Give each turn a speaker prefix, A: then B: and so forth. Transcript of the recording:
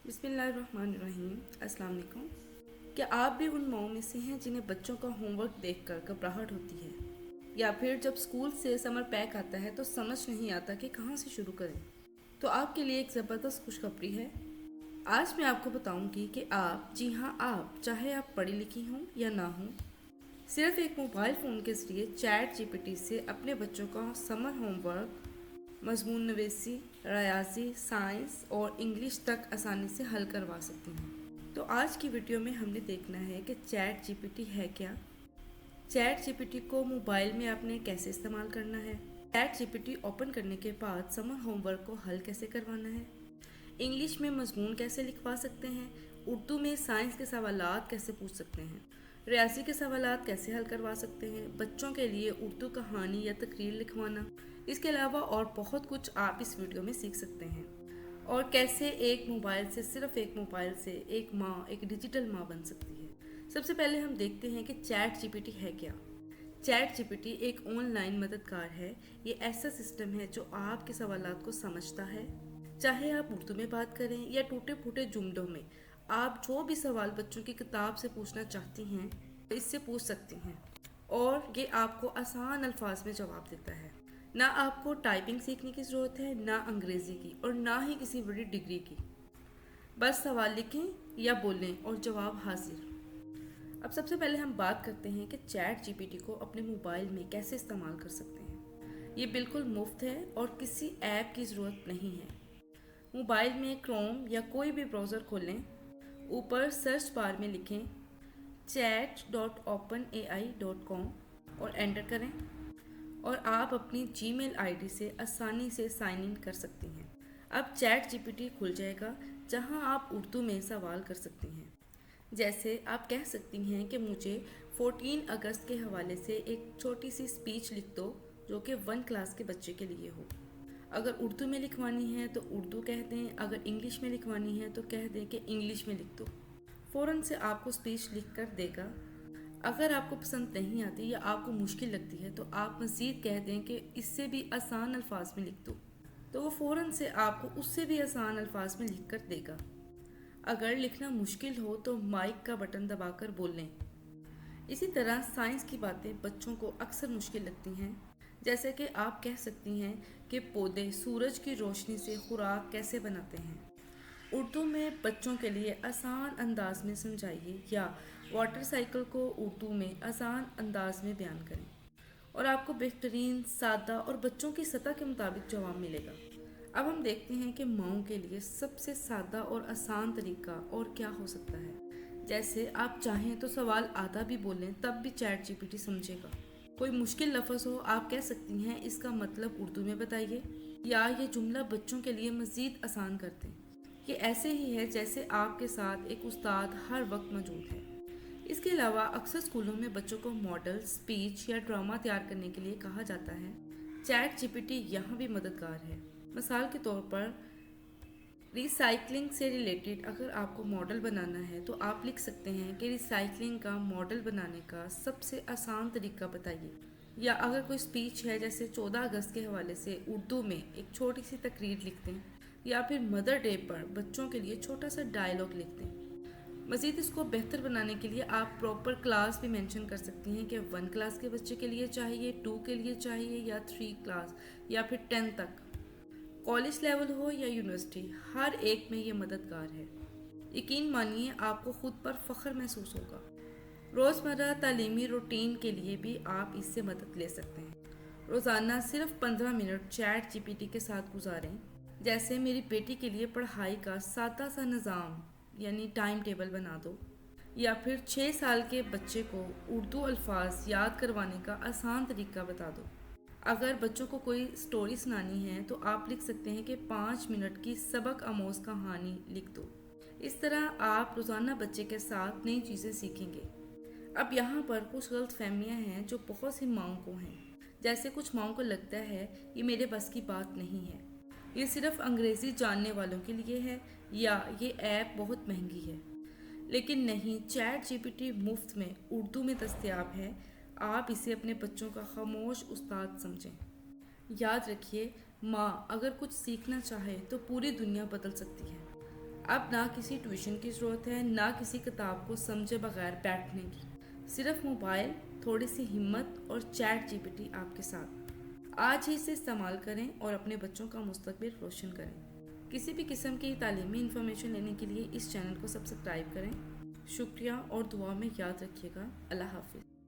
A: बिस्मिल्लाहिर्रहमानिर्रहीम। अस्सलाम वालेकुम। क्या आप भी उन माओं में से हैं जिन्हें बच्चों का होमवर्क देखकर घबराहट होती है, या फिर जब स्कूल से समर पैक आता है तो समझ नहीं आता कि कहाँ से शुरू करें? तो आपके लिए एक ज़बरदस्त खुशखबरी है। आज मैं आपको बताऊंगी कि आप, जी हाँ आप, चाहे आप पढ़ी लिखी हों या ना हों, सिर्फ एक मोबाइल फ़ोन के ज़रिए चैट जीपीटी से अपने बच्चों का समर होमवर्क, मजमून नवेसी, रियाजी, साइंस और इंग्लिश तक आसानी से हल करवा सकती हैं। तो आज की वीडियो में हमने देखना है कि चैट जीपीटी है क्या, चैट जीपीटी को मोबाइल में आपने कैसे इस्तेमाल करना है, चैट जीपीटी ओपन करने के बाद समर होमवर्क को हल कैसे करवाना है, इंग्लिश में मजमून कैसे लिखवा सकते हैं, उर्दू में साइंस के सवालात कैसे पूछ सकते हैं, रियासी के सवालात कैसे हल करवा सकते हैं, बच्चों के लिए उर्दू कहानी या तकरीर लिखवाना। इसके अलावा और बहुत कुछ आप इस वीडियो में सीख सकते हैं। और कैसे एक मोबाइल से, सिर्फ एक मोबाइल से एक माँ, एक डिजिटल माँ बन सकती है। सबसे पहले हम देखते हैं कि चैट जीपीटी है क्या। चैट जीपीटी एक ऑनलाइन मददगार है। ये ऐसा सिस्टम है जो आपके सवालात को समझता है। चाहे आप उर्दू में बात करें या टूटे फूटे जुमलों में, आप जो भी सवाल बच्चों की किताब से पूछना चाहती हैं इससे पूछ सकती हैं, और ये आपको आसान अल्फाज में जवाब देता है। ना आपको टाइपिंग सीखने की ज़रूरत है, ना अंग्रेज़ी की, और ना ही किसी बड़ी डिग्री की। बस सवाल लिखें या बोलें और जवाब हाजिर। अब सबसे पहले हम बात करते हैं कि चैट जीपीटी को अपने मोबाइल में कैसे इस्तेमाल कर सकते हैं। ये बिल्कुल मुफ्त है और किसी ऐप की ज़रूरत नहीं है। मोबाइल में क्रोम या कोई भी ब्राउज़र खोलें, ऊपर सर्च बार में लिखें chat.openai.com और एंटर करें, और आप अपनी जीमेल आईडी से आसानी से साइन इन कर सकती हैं। अब चैट जीपीटी खुल जाएगा जहां आप उर्दू में सवाल कर सकती हैं। जैसे आप कह सकती हैं कि मुझे 14 अगस्त के हवाले से एक छोटी सी स्पीच लिख दो जो कि 1 क्लास के बच्चे के लिए हो। अगर उर्दू में लिखवानी है तो उर्दू कह दें, अगर इंग्लिश में लिखवानी है तो कह दें कि इंग्लिश में लिख दो। फ़ौरन से आपको स्पीच लिख कर देगा। अगर आपको पसंद नहीं आती या आपको मुश्किल लगती है तो आप मज़ीद कह दें कि इससे भी आसान अल्फाज में लिख दो, तो वो फ़ौरन से आपको उससे भी आसान अल्फाज में लिख कर देगा। अगर लिखना मुश्किल हो तो माइक का बटन दबाकर बोल लें। इसी तरह साइंस की बातें बच्चों को अक्सर मुश्किल लगती हैं। जैसे कि आप कह सकती हैं कि पौधे सूरज की रोशनी से खुराक कैसे बनाते हैं। उर्दू में बच्चों के लिए आसान अंदाज में समझाइए, या वाटर साइकिल को उर्दू में आसान अंदाज में बयान करें, और आपको बेहतरीन, सादा और बच्चों की सतह के मुताबिक जवाब मिलेगा। अब हम देखते हैं कि माओं के लिए सबसे सादा और आसान तरीका और क्या हो सकता है। जैसे आप चाहें तो सवाल आधा भी बोलें तब भी चैट जीपीटी समझेगा। कोई मुश्किल लफ्ज़ हो, आप कह सकती हैं इसका मतलब उर्दू में बताइए, या ये जुमला बच्चों के लिए मज़ीद आसान कर दें। ये ऐसे ही है जैसे आपके साथ एक उस्ताद हर वक्त मौजूद है। इसके अलावा अक्सर स्कूलों में बच्चों को मॉडल, स्पीच या ड्रामा तैयार करने के लिए कहा जाता है। चैट जीपीटी यहाँ भी मददगार है। मिसाल के तौर पर रिसाइकलिंग से रिलेटेड अगर आपको मॉडल बनाना है तो आप लिख सकते हैं कि रिसाइकलिंग का मॉडल बनाने का सबसे आसान तरीका बताइए। या अगर कोई स्पीच है, जैसे 14 अगस्त के हवाले से उर्दू में एक छोटी सी तकरीर लिख दें, या फिर मदर डे पर बच्चों के लिए छोटा सा डायलॉग लिख दें। मज़ीद इसको बेहतर बनाने के लिए आप प्रॉपर क्लास भी मेंशन कर सकती हैं कि 1 क्लास के बच्चे के लिए चाहिए, 2 के लिए चाहिए, या 3 क्लास, या फिर 10 तक। कॉलेज लेवल हो या यूनिवर्सिटी, हर एक में ये मददगार है। यकीन मानिए आपको खुद पर फ़ख्र महसूस होगा। रोज़मर्रा तालीमी रूटीन के लिए भी आप इससे मदद ले सकते हैं। रोज़ाना सिर्फ 15 मिनट चैट जीपीटी के साथ गुजारें। जैसे मेरी बेटी के लिए पढ़ाई का सादा सा निज़ाम यानी टाइम टेबल बना दो, या फिर 6 साल के बच्चे को उर्दू अल्फाज याद करवाने का आसान तरीका बता दो। अगर बच्चों को कोई स्टोरी सुनानी है तो आप लिख सकते हैं कि 5 मिनट की सबक आमोज कहानी लिख दो। इस तरह आप रोज़ाना बच्चे के साथ नई चीज़ें सीखेंगे। अब यहाँ पर कुछ गलत फहमियाँ हैं जो बहुत सी माओं को हैं। जैसे कुछ माओं को लगता है ये मेरे बस की बात नहीं है, ये सिर्फ अंग्रेज़ी जानने वालों के लिए है, या ये ऐप बहुत महंगी है। लेकिन नहीं, चैट जीपीटी मुफ्त में उर्दू में दस्तयाब है। आप इसे अपने बच्चों का खामोश उस्ताद समझें। याद रखिए, माँ अगर कुछ सीखना चाहे तो पूरी दुनिया बदल सकती है। اب نہ کسی ٹیوشن کی ضرورت ہے، نہ کسی کتاب کو سمجھے بغیر بیٹھنے کی، صرف موبائل، تھوڑی سی ہمت اور چیٹ جی پی ٹی آپ کے ساتھ۔ آج ہی سے استعمال کریں اور اپنے بچوں کا مستقبل روشن کریں۔ کسی بھی قسم کی تعلیمی انفارمیشن لینے کے لیے اس چینل کو سبسکرائب کریں۔ شکریہ اور دعا میں یاد رکھیے گا۔ اللہ حافظ۔